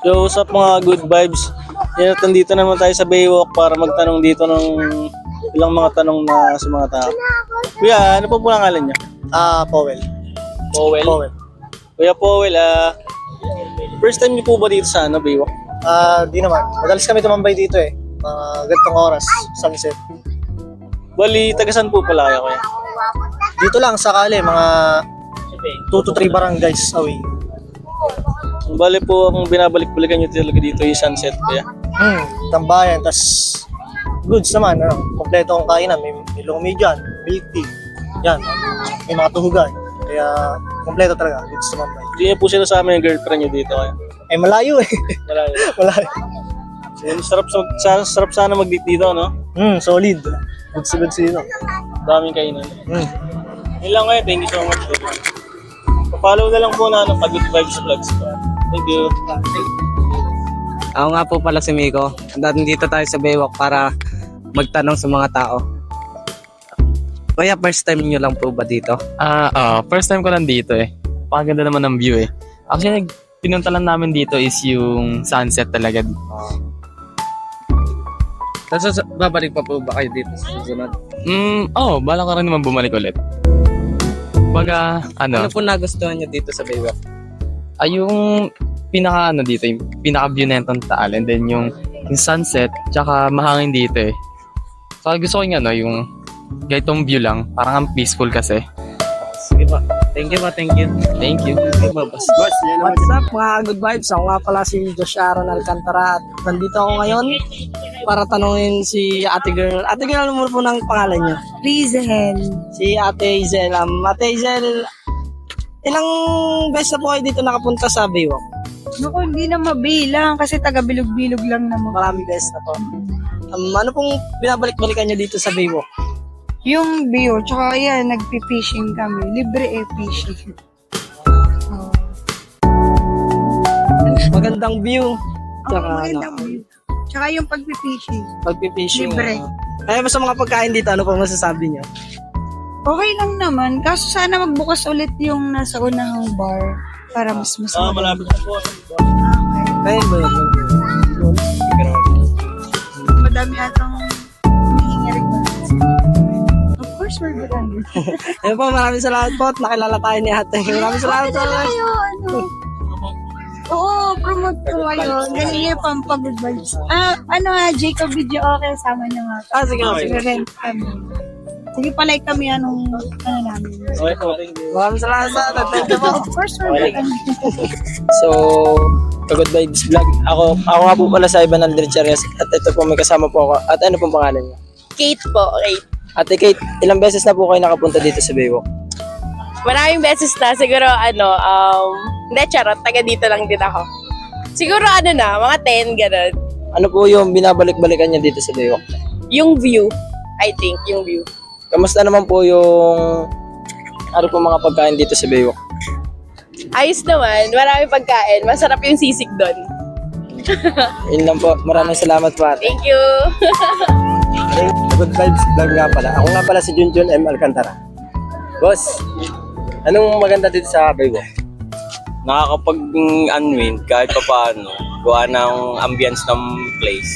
Yo, what's up mga good vibes? Yan, nandito naman tayo sa Baywalk para magtanong dito ng ilang mga tanong na sa mga tao. Kuya, ano po po ang ngalan niyo? Powell. Powell? Powell. Kuya Powell, first time niyo po ba dito sa Baywalk? Di naman. Madalas kami tumambay dito eh. Mga ganitong oras, sunset. Bali, tagasan po pala kayo kuya? Dito lang sakali, mga 2 to 3 barangays away. Bali po, ang binabalik-balikan niyo talaga dito yung sunset kuya. Tambayan, tas goods naman, kompleto ang kainan. May lumi dyan, milk tea. Yan, may mga tuhugan. Kaya kompleto talaga, goods tumambay. Hindi niyo po sinasama yung girlfriend niyo dito kuya? Eh, malayo eh. Malayo. Malayo. Sarap sana mag-date dito, no? Solid. Goods to goods dito. Daming kainan. Yun lang ngayon, thank you so much. Pa-follow na lang po na Good Vibes Vlogs. Thank you. Ako nga po pala si Miko. Nandito tayo sa Baywalk para magtanong sa mga tao. Kaya first time niyo lang po ba dito? First time ko lang dito eh. Pakaganda naman ng view eh. Actually, pinunta lang namin dito is yung sunset talaga. Tapos babalik pa po ba kayo dito sa susunod? Bala ka rin naman bumalik ulit. Baga, Ano po nagustuhan niyo dito sa Baywalk? yung pinaka dito, yung pinaka view na yung Taal, and then yung sunset, tsaka mahangin dito eh. So gusto ko yung yung ganitong view lang, parang ang peaceful kasi. Sige pa. Thank you pa, thank you. Thank you. Okay ba, boss? What's up mga good vibes? Ako nga pala si Josh Aaron Alcantara at nandito ako ngayon para tanungin si Ate Girl. Ate Girl, ano mo po ng pangalan niyo? Rizel. Si Ate Hazel. Ate Hazel, ilang beses na po kayo dito nakapunta sa Baywalk? Naku, hindi na mabilang kasi taga-bilog-bilog lang naman. Maraming beses na po. Ano pong binabalik-balikan niyo dito sa Baywalk? Yung view, tsaka yan, nagpi-fishing kami. Libre fishing. Magandang view. Tsaka Magandang view. Tsaka yung pagpi-fishing. pagpipishing. Libre. Kaya sa mga pagkain dito, ano pong masasabi niyo? Okay lang naman. Kaso sana magbukas ulit yung nasa unahang bar para mas Malapit na po. Kaya ba yun? Madami atang humihingi request. Of course, we're good on it. Ayun po, maraming salamat po at nakilala tayo ni ate. Maraming salamat po. Kayo, Oo, promote ko kayo. Ganyan yung pampagod vibes. Jacob Video okay, sama niyo nga. Sige. Rent kami. Sige, palike kami namin. Okay po, thank you. Maraming salamat sa ate. Thank you po. Of course, we're good on it. So, Good Vibes Vlog. Ako nga po pala sa Ivan Aldrich Arias at ito po may kasama po ako. At ano pong pangalan niyo? Kate po, Kate. Ate Kate, ilang beses na po kayo nakapunta dito sa Baywalk? Maraming beses na, siguro hindi, charot, taga dito lang din ako. Siguro mga 10, gano'n. Ano po yung binabalik-balikan niyo dito sa Baywalk? Yung view, I think, yung view. Kamusta naman po yung po mga pagkain dito sa Baywalk? Ayos naman, maraming pagkain, masarap yung sisig doon. Yun lang po. Maraming salamat po ate. Thank you! Good Vibes Vlog nga pala. Ako nga pala si Junjun M. Alcantara. Boss, anong maganda dito sa Baywalk? Nakakapag-unwind kahit pa paano. Gawa ng ambience ng place.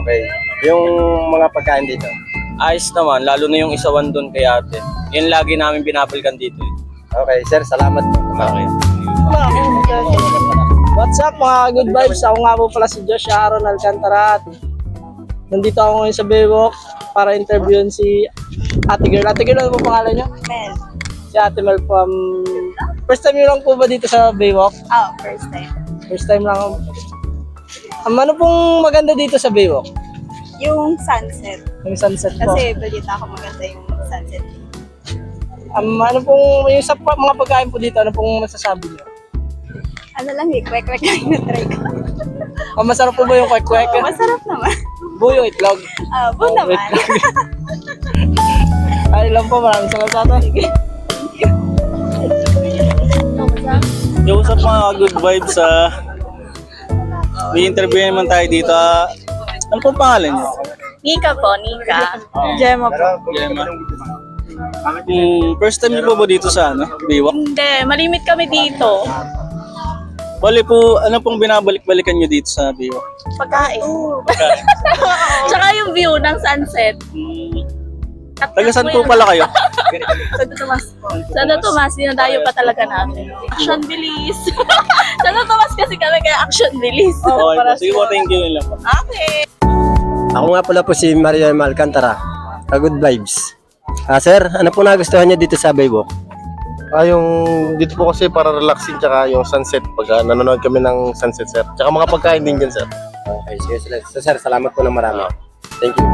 Okay. Yung mga pagkain dito. Ayos naman, lalo na yung isawan doon kay ate. Yun lagi namin binabalikan dito. Okay, sir. Salamat po. Okay. What's up mga good vibes? Ako nga po pala si Josh Aaron Alcantara at nandito ako ngayon sa Baywalk para interviewin si Ate Girl. Ate Girl, ano po pangalan niyo? Mel. Si Ate Mel from... First time niyo lang po ba dito sa Baywalk? First time. First time lang. Ano pong maganda dito sa Baywalk? Yung sunset. Yung sunset po. Kasi balita ko maganda yung sunset. Ano pong, yung sa mga pagkain po dito, ano pong masasabi niyo? Ano lang kwek-kwek lang yung try ko. Masarap po ba yung kwek-kwek? Masarap naman. Buyo, itlog. Buo naman. Ay lang po, maraming salamat sa atin. Yo, what's up mga good vibes? May interview naman tayo dito. Ano pong pangalan niyo? Nika po, Nika. Gemma po. Gemma. First time niyo po ba dito sa Baywalk? Hindi, malimit kami dito. Bali po, ano pong binabalik-balikan nyo dito sa Baywalk? Pagkain. Pagkain. Tsaka yung view ng sunset. Taga saan po pala kayo? Santo Tomas po. Santo Tomas, dinadayo pa talaga namin. Action bilis. Santo Tomas kasi kami kaya action bilis. Okay po. Sige po, thank you. Yun lang po. Okay. Ako nga pala po si Maria Alcantara, Good Vibes. Sir, ano po nagustuhan niyo dito sa Baywalk? Yung dito po kasi para relaxing tsaka yung sunset pag nanonood kami ng sunset sir. Tsaka mga pagkain din dyan sir. Okay, sige sir, salamat po ng marami. Thank you.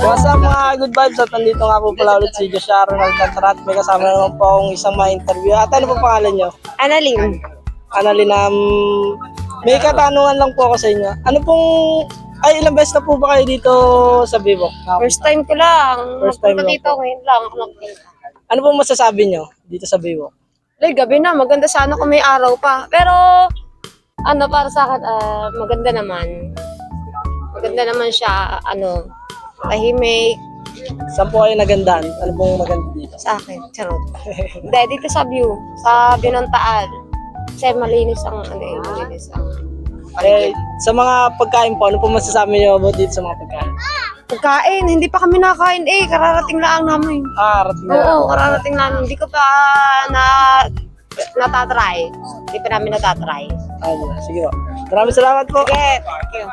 What's up mga good vibes? At nandito nga po pala ulit si Joshua Ronald Cantarat. May kasama naman po akong isang ma-interview. At ano po pangalan nyo? Annalyn. Annalyn, may katanungan lang po ako sa inyo. Ano pong, ilang beses na po ba kayo dito sa Baywalk? First time ko lang. First time Nagpunta lang dito po. ngayon lang ako nakita. Ano pong masasabi nyo dito sa Baywalk? Like, gabi na. Maganda sana kung may araw pa. Pero, para sa akin, maganda naman. Maganda naman siya, tahimik Saan po kayo nagandaan? Ano pong maganda dito? sa akin. Charot. Hindi, dito sa view ng Taal. Kasi malinis ang, malinis ang Sa mga pagkain po, ano pong masasabi nyo about dito sa mga pagkain? pagkain. Hindi pa kami nakakain kararating lang namin. Rating na. Oo, kararating namin. Hindi ko pa natatry. Hindi pa namin natatry. Sige po. Maraming salamat po. Okay, thank you.